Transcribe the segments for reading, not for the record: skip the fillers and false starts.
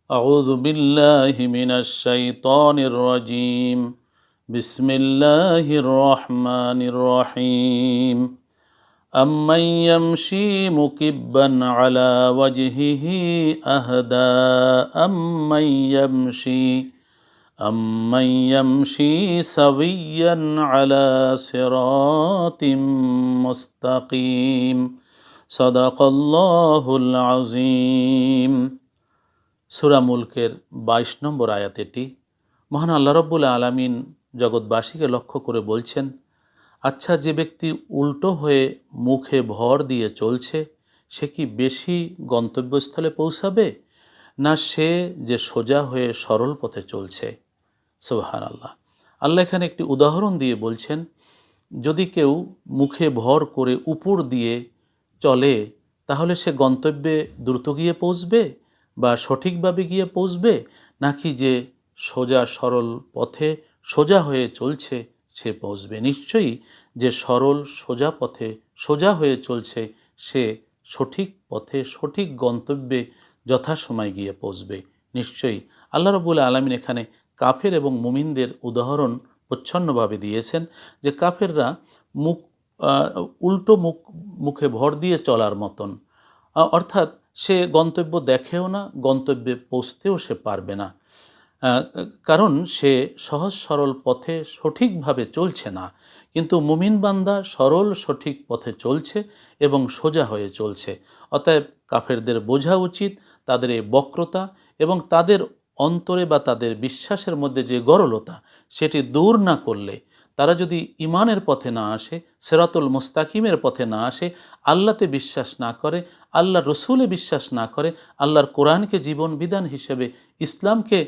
أعوذ بالله من الشيطان الرجيم بسم الله الرحمن الرحيم أمن يمشي مكبا على وجهه أهدى أمن يمشي سويا على صراط مستقيم صدق الله العظيم। সূরা মুলকের 22 নম্বর আয়াত এটি। মহান আল্লাহ রাব্বুল আলামিন জগৎবাসীকে লক্ষ্য করে বলছেন, আচ্ছা, যে ব্যক্তি উল্টো হয়ে মুখে ভর দিয়ে চলছে সে কি বেশি গন্তব্যস্থলে পৌঁছাবে, না সে যে সোজা হয়ে সরল পথে চলছে? সুবহানাল্লাহ। আল্লাহ এখানে একটি উদাহরণ দিয়ে বলছেন, যদি কেউ মুখে ভর করে উপর দিয়ে চলে তাহলে সে গন্তব্যে দ্রুত গিয়ে পৌঁছবে বা সঠিকভাবে গিয়ে পৌঁছবে, নাকি যে সোজা সরল পথে সোজা হয়ে চলছে সে পৌঁছবে? নিশ্চয়ই যে সরল সোজা পথে সোজা হয়ে চলছে সে সঠিক পথে সঠিক গন্তব্যে যথাসময় গিয়ে পৌঁছবে। নিশ্চয়ই আল্লাহ রাব্বুল আলামিন এখানে কাফের এবং মুমিনদের উদাহরণ প্রচ্ছন্নভাবে দিয়েছেন, যে কাফেররা উল্টো মুখে ভর দিয়ে চলার মতন, অর্থাৎ সে গন্তব্য দেখেও না, গন্তব্যে পৌঁছতেও সে পারবে না, কারণ সে সহজ সরল পথে সঠিকভাবে চলছে না। কিন্তু মুমিন বান্দা সরল সঠিক পথে চলছে এবং সোজা হয়ে চলছে। অতএব কাফেরদের বোঝা উচিত তাদের এই বক্রতা এবং তাদের অন্তরে বা তাদের বিশ্বাসের মধ্যে যে গরলতা সেটি দূর না করলে, তারা যদি ইমানের পথে না আসে, সিরাতুল মুস্তাকিমের পথে না আসে, আল্লাহতে বিশ্বাস না করে, আল্লাহর রসুলে বিশ্বাস না করে, আল্লাহর কোরআনকে জীবন বিধান হিসেবে, ইসলামকে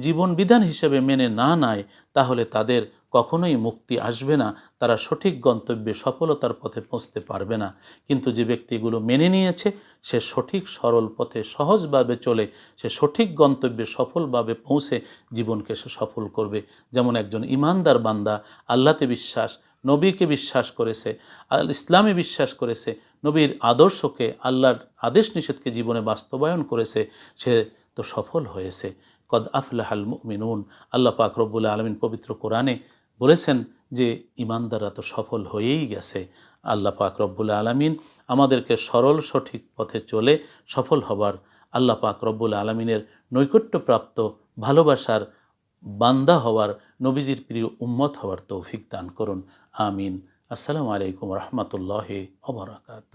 জীবন বিধান হিসেবে মেনে না নেয়, তাহলে তাদের কখনোই মুক্তি আসবে না, তারা সঠিক গন্তব্যে সফলতার পথে পৌঁছতে পারবে না। কিন্তু যে ব্যক্তিগুলো মেনে নিয়েছে সে সঠিক সরল পথে সহজভাবে চলে, সে সঠিক গন্তব্যে সফলভাবে পৌঁছে জীবনকে সে সফল করবে। যেমন একজন ইমানদার বান্দা আল্লাহতে বিশ্বাস, নবীকে বিশ্বাস করেছে, ইসলামে বিশ্বাস করেছে, নবীর আদর্শকে, আল্লাহর আদেশ নিষেধকে জীবনে বাস্তবায়ন করেছে, সে তো সফল হয়েছে। কদ আফলাহাল মুমিনুন, আল্লাহ পাক রব্বুল আলামিন পবিত্র কোরআনে বলেছেন যে ইমানদাররা তো সফল হয়েই গেছে। আল্লাহ পাক রব্বুল আলামিন আমাদেরকে সরল সঠিক পথে চলে সফল হবার, আল্লাহ পাক রব্বুল আলামিনের নৈকট্যপ্রাপ্ত ভালোবাসার বান্দা হওয়ার, নবীজির প্রিয় উম্মত হওয়ার তৌফিক দান করুন। আমিন। আসসালামু আলাইকুম রহমতুল্লাহি ওয়া বারাকাতুহু।